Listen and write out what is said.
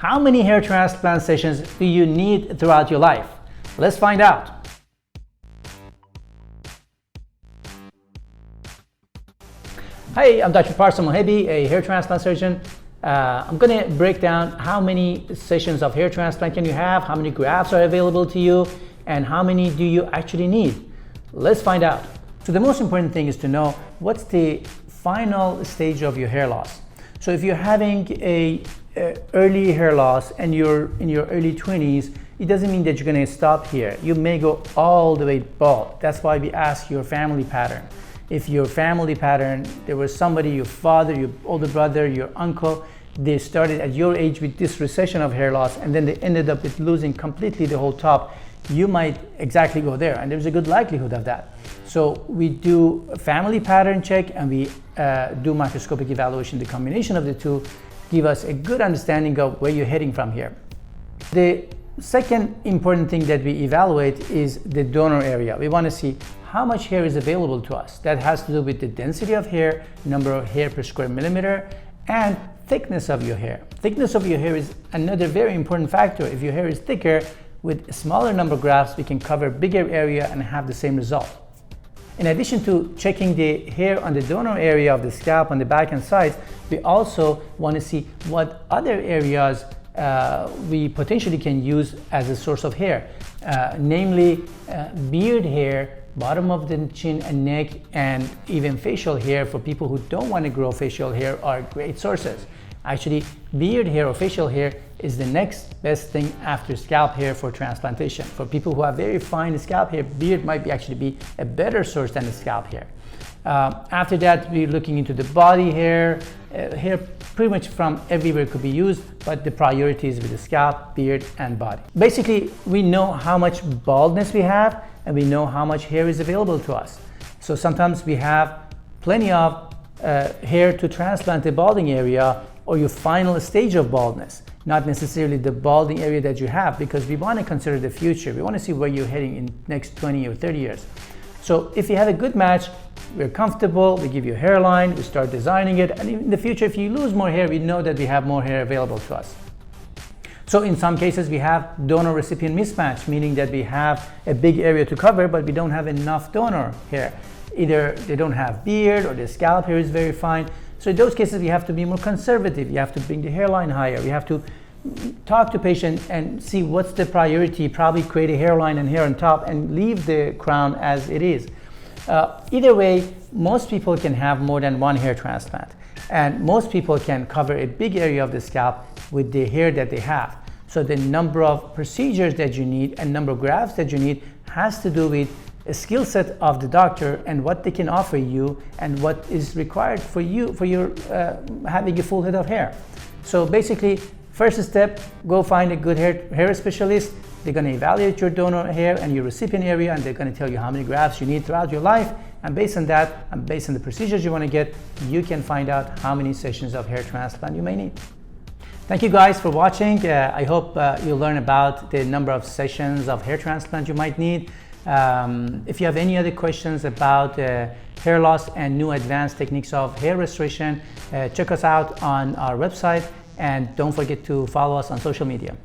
How many hair transplant sessions do you need throughout your life? Let's find out. Hi, I'm Dr. Parsa Mohebi, a hair transplant surgeon. I'm going to break down how many sessions of hair transplant can you have, how many grafts are available to you, and how many do you actually need. Let's find out. So the most important thing is to know what's the final stage of your hair loss. So if you're having a early hair loss and you're in your early 20s, it doesn't mean that you're going to stop here. You may go all the way bald. That's why we ask your family pattern. If your family pattern, there was somebody, your father, your older brother, your uncle, they started at your age with this recession of hair loss and then they ended up with losing completely the whole top, you might exactly go there, and there's a good likelihood of that. So we do a family pattern check and we do microscopic evaluation. The combination of the two give us a good understanding of where you're heading from here. The second important thing that we evaluate is the donor area. We want to see how much hair is available to us. That has to do with the density of hair, number of hair per square millimeter, and thickness of your hair. Thickness of your hair is another very important factor. If your hair is thicker, with a smaller number of grafts, we can cover bigger area and have the same result. In addition to checking the hair on the donor area of the scalp on the back and sides, we also want to see what other areas we potentially can use as a source of hair, namely beard hair, bottom of the chin and neck, and even facial hair. For people who don't want to grow facial hair are great sources. Actually, beard hair or facial hair is the next best thing after scalp hair for transplantation. For people who have very fine scalp hair, beard might actually be a better source than the scalp hair. After that, we're looking into the body hair. Hair pretty much from everywhere could be used, but the priority is with the scalp, beard, and body. Basically, we know how much baldness we have and we know how much hair is available to us. So sometimes we have plenty of hair to transplant the balding area or your final stage of baldness, not necessarily the balding area that you have, because we want to consider the future. We want to see where you're heading in next 20 or 30 years. So if you have a good match, we're comfortable, we give you a hairline, we start designing it, and in the future, if you lose more hair, we know that we have more hair available to us. So in some cases, we have donor-recipient mismatch, meaning that we have a big area to cover, but we don't have enough donor hair. Either they don't have beard or their scalp hair is very fine. So in those cases, we have to be more conservative. You have to bring the hairline higher. We have to talk to patient and see what's the priority, probably create a hairline and hair on top and leave the crown as it is. Either way, most people can have more than one hair transplant, and most people can cover a big area of the scalp with the hair that they have. So the number of procedures that you need and number of grafts that you need has to do with a skill set of the doctor and what they can offer you and what is required for you for your having a full head of hair. So basically, first step, go find a good hair specialist. They're going to evaluate your donor hair and your recipient area, and they're going to tell you how many grafts you need throughout your life. And based on that, and based on the procedures you want to get, you can find out how many sessions of hair transplant you may need. Thank you guys for watching. I hope you'll learn about the number of sessions of hair transplant you might need. If you have any other questions about hair loss and new advanced techniques of hair restoration, check us out on our website, and don't forget to follow us on social media.